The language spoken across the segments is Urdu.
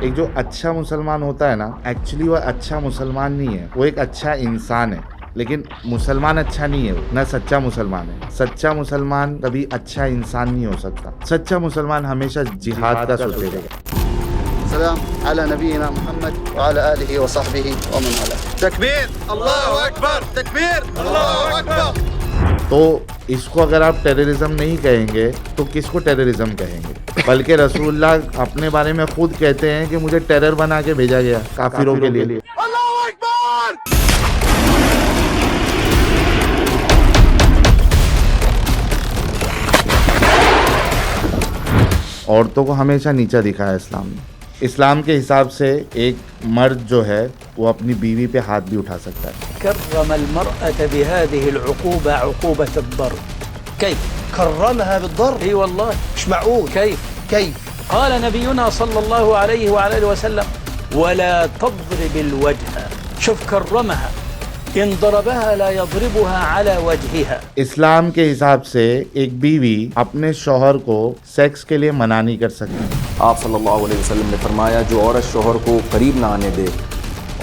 ایک جو اچھا مسلمان ہوتا ہے نا، ایکچولی وہ اچھا مسلمان نہیں ہے، وہ ایک اچھا انسان ہے، لیکن مسلمان اچھا نہیں ہے، وہ نہ سچا مسلمان ہے۔ سچا مسلمان کبھی اچھا انسان نہیں ہو سکتا۔ سچا مسلمان ہمیشہ جہاد کا سوچے گا۔ السلام على نبينا محمد وعلى آله وصحبه ومن والاه۔ تکبیر، اللہ اکبر، تکبیر، اللہ اکبر۔ تو اس کو اگر آپ ٹیررزم نہیں کہیں گے تو کس کو ٹیررزم کہیں گے؟ بلکہ رسول اللہ اپنے بارے میں خود کہتے ہیں کہ مجھے ٹیرر بنا کے بھیجا گیا کافروں کے لیے۔ اللہ اکبر۔ عورتوں کو ہمیشہ نیچا دکھایا اسلام نے۔ اسلام کے حساب سے ایک مرد جو ہے وہ اپنی بیوی پہ ہاتھ بھی اٹھا سکتا ہے۔ كرم المرأة بهذه العقوبة عقوبة الضرب. كيف؟ كرمها بالضرب؟ اي والله مش معقول. كيف؟ قال نبينا صلى الله عليه وعلى اله وسلم ولا تضرب الوجه. شوف كرمها، ان ضربها لا يضربها على وجهها. اسلام کے حساب سے ایک بیوی اپنے شوہر کو سیکس کے لیے منع نہیں کر سکتی۔ آپ صلی اللہ علیہ وسلم نے فرمایا جو عورت شوہر کو قریب نہ آنے دے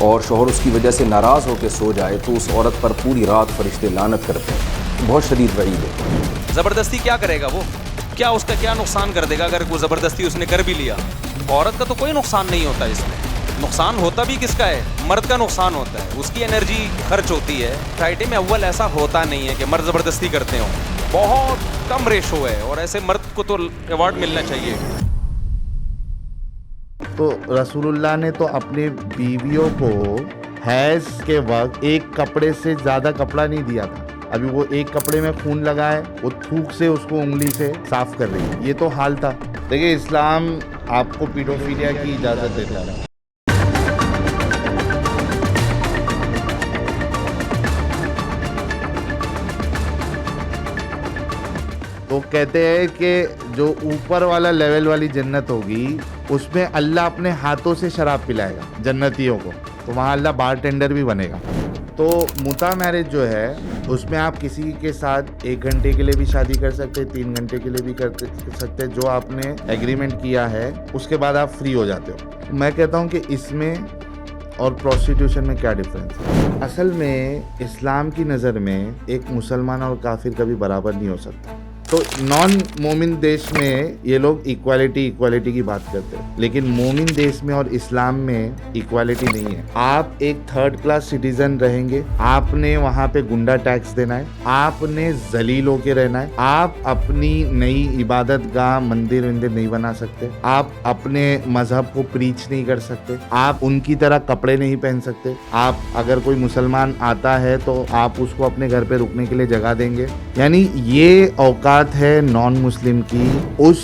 اور شوہر اس کی وجہ سے ناراض ہو کے سو جائے تو اس عورت پر پوری رات فرشتے لعنت کرتے ہیں۔ بہت شدید وعید ہے۔ زبردستی کیا کرے گا وہ؟ کیا اس کا کیا نقصان کر دے گا اگر وہ زبردستی اس نے کر بھی لیا؟ عورت کا تو کوئی نقصان نہیں ہوتا اس میں۔ نقصان ہوتا بھی کس کا ہے؟ مرد کا نقصان ہوتا ہے، اس کی انرجی خرچ ہوتی ہے۔ سوسائٹی میں اول ایسا ہوتا نہیں ہے کہ مرد زبردستی کرتے ہوں، بہت کم ریشو ہے، اور ایسے مرد کو تو ایوارڈ ملنا چاہیے۔ تو رسول اللہ نے تو اپنے بیویوں کو حیض کے وقت ایک کپڑے سے زیادہ کپڑا نہیں دیا تھا۔ ابھی وہ ایک کپڑے میں خون لگائے، وہ تھوک سے اس کو انگلی سے صاف کر رہی ہے۔ یہ تو حال تھا۔ دیکھیں اسلام آپ کو پیڈوفیلیا کی اجازت دیتا ہے۔ تو کہتے ہیں کہ جو اوپر والا لیول والی جنت ہوگی اس میں اللہ اپنے ہاتھوں سے شراب پلائے گا جنتیوں کو، تو وہاں اللہ بار ٹینڈر بھی بنے گا۔ تو متا میرج جو ہے اس میں آپ کسی کے ساتھ 1 گھنٹے کے لیے بھی شادی کر سکتے، 3 گھنٹے کے لیے بھی کر سکتے، جو آپ نے ایگریمنٹ کیا ہے اس کے بعد آپ فری ہو جاتے ہو۔ میں کہتا ہوں کہ اس میں اور پروسٹیٹیوشن میں کیا ڈفرینس ہے؟ اصل میں اسلام کی نظر میں ایک مسلمان اور کافر کبھی برابر نہیں ہو سکتا۔ تو نان مومن دیش میں یہ لوگ ایکوالٹی کی بات کرتے ہیں، لیکن مومن دیش میں اور اسلام میں ایکوالٹی نہیں ہے۔ آپ ایک 3rd کلاس سٹیزن رہیں گے، آپ نے وہاں پہ گنڈا ٹیکس دینا ہے، آپ نے ذلیل ہو کے رہنا ہے، آپ اپنی نئی عبادت گاہ مندر نہیں بنا سکتے، آپ اپنے مذہب کو پریچ نہیں کر سکتے، آپ ان کی طرح کپڑے نہیں پہن سکتے۔ آپ اگر کوئی مسلمان آتا ہے تو آپ اس کو اپنے گھر پہ رکنے کے لیے جگہ دیں گے۔ یعنی یہ اوقات ہے نان مسلم کی اس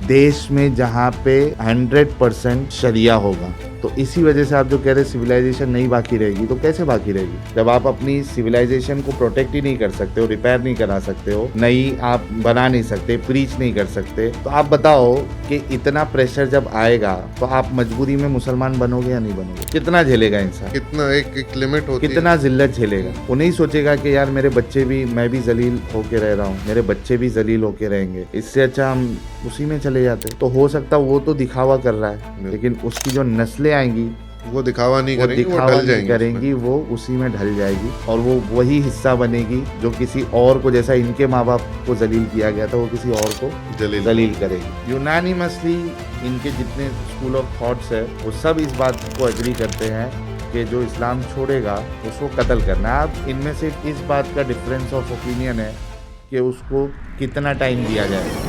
دیش میں جہاں پہ 100% شریعہ ہوگا۔ تو اسی وجہ سے آپ جو کہہ رہے سویلائزیشن نہیں باقی رہے گی، تو کیسے باقی رہے گی جب آپ اپنی سویلائزیشن کو پروٹیکٹ ہی نہیں کر سکتے ہو، ریپیئر نہیں کرا سکتے ہو، نئی آپ بنا نہیں سکتے، پریچ نہیں کر سکتے؟ تو آپ بتاؤ کہ اتنا پریشر جب آئے گا تو آپ مجبوری میں مسلمان بنو گے یا نہیں بنو گے؟ کتنا جھیلے گا انسان؟ کتنا ایک لمٹ ہوتی ہے، کتنا ذلت جھیلے گا؟ وہ نہیں سوچے گا کہ یار میرے بچے بھی، میں بھی ذلیل ہو کے رہ رہا ہوں، میرے بچے بھی ذلیل ہو کے رہیں گے، اس سے اچھا ہم اسی میں چلے جاتے۔ تو ہو سکتا وہ تو دکھاوا کر رہا ہے، لیکن اس کی جو نسلیں آئیں گی وہ دکھاوا نہیں کریں گی، وہ دکھاوا ڈل جائیں نہیں کریں گی، وہ اسی میں ڈھل جائے گی، اور وہ وہی حصہ بنے گی جو کسی اور کو، جیسا ان کے ماں باپ کو ذلیل کیا گیا تھا، وہ کسی اور کو ذلیل کرے گی۔ یونانیمسلی ان کے جتنے اسکول آف تھاٹس ہے وہ سب اس بات کو ایگری کرتے ہیں کہ جو اسلام چھوڑے گا اس کو قتل کرنا ہے۔ اب ان میں صرف اس بات کا ڈفرینس آف اوپینین ہے کہ اس کو کتنا ٹائم دیا جائے۔